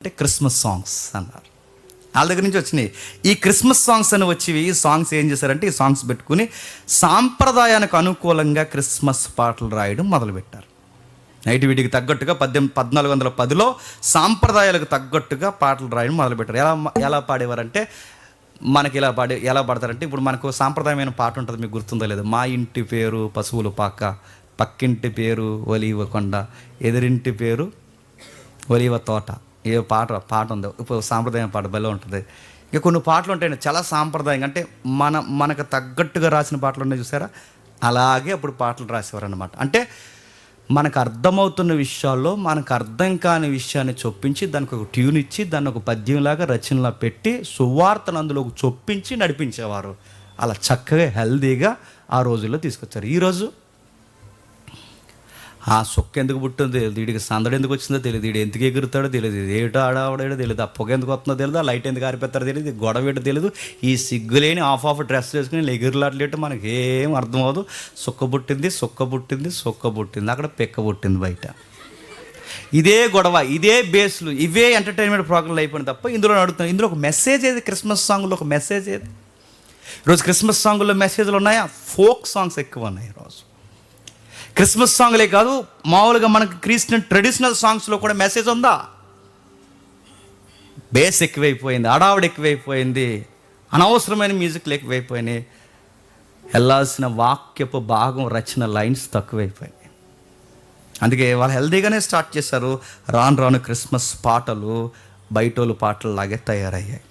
అంటే Christmas songs అన్నారు. వాళ్ళ దగ్గర నుంచి వచ్చినాయి ఈ క్రిస్మస్ సాంగ్స్ అని వచ్చి ఈ సాంగ్స్ ఏం చేశారంటే ఈ సాంగ్స్ పెట్టుకుని సాంప్రదాయానికి అనుకూలంగా క్రిస్మస్ పాటలు రాయడం మొదలుపెట్టారు. నైట్ వీటికి తగ్గట్టుగా 1410లో సాంప్రదాయాలకు తగ్గట్టుగా పాటలు రాయడం మొదలుపెట్టారు. ఎలా పాడేవారంటే మనకి ఎలా పాడతారంటే ఇప్పుడు మనకు సాంప్రదాయమైన పాట ఉంటుంది, మీకు గుర్తుందో లేదు. మా ఇంటి పేరు పశువులు పాక, పక్కింటి పేరు ఒలీవ కొండ, ఎదురింటి పేరు ఒలీవ తోట. ఏ పాట ఉందో ఇప్పుడు సాంప్రదాయం పాట భలే ఉంటుంది. ఇక కొన్ని పాటలు ఉంటాయి చాలా సాంప్రదాయంగా, అంటే మనకు తగ్గట్టుగా రాసిన పాటలు ఉన్నాయి చూసారా, అలాగే అప్పుడు పాటలు రాసేవారు అన్నమాట. అంటే మనకు అర్థమవుతున్న విషయాల్లో మనకు అర్థం కాని విషయాన్ని చొప్పించి దానికి ఒక ట్యూన్ ఇచ్చి దాన్ని ఒక పద్యంలాగా రచనలా పెట్టి సువార్తను అందులో చొప్పించి నడిపించేవారు. అలా చక్కగా హెల్దీగా ఆ రోజుల్లో తీసుకొచ్చారు. ఈరోజు ఆ సొక్క ఎందుకు పుట్టిందో తెలియదు, వీడికి సందడి ఎందుకు వచ్చిందో తెలియదు, వీడు ఎందుకు ఎగురుతాడో తెలియదు, ఇది ఏటో ఆడవాడో తెలియదు, ఆ పొగ ఎందుకు వస్తుందో తెలియదు, ఆ లైట్ ఎందుకు ఆరిపోతారో తెలియదు, గొడవ ఏంటో తెలియదు. ఈ సిగ్గులేని ఆఫ్ డ్రెస్ వేసుకుని ఎగురులాట్లేటో మనకి ఏం అర్థం అవ్వదు. సొక్క పుట్టింది అక్కడ పెక్క పుట్టింది బయట. ఇదే గొడవ, ఇదే బేస్లు, ఇవే ఎంటర్టైన్మెంట్ ప్రోగ్రాంలు అయిపోయింది తప్ప ఇందులో అడుగుతున్నాను. ఇందులో ఒక మెసేజ్ ఏది? క్రిస్మస్ సాంగ్లో ఒక మెసేజ్ ఏది? ఈరోజు క్రిస్మస్ సాంగుల్లో మెసేజ్లు ఉన్నాయా? ఫోక్ సాంగ్స్ ఎక్కువ ఉన్నాయి ఈరోజు. క్రిస్మస్ సాంగ్లే కాదు, మామూలుగా మనకి క్రిస్టియన్ ట్రెడిషనల్ సాంగ్స్లో కూడా మెసేజ్ ఉందా? బేస్ ఎక్కువైపోయింది, అడావుడు ఎక్కువైపోయింది, అనవసరమైన మ్యూజిక్లు ఎక్కువైపోయినాయి, వెళ్ళాల్సిన వాక్యపు భాగం రచన లైన్స్ తక్కువైపోయినాయి. అందుకే వాళ్ళు హెల్దీగానే స్టార్ట్ చేశారు. రాను రాను క్రిస్మస్ పాటలు బయటోళ్ళు పాటలు లాగే తయారయ్యాయి.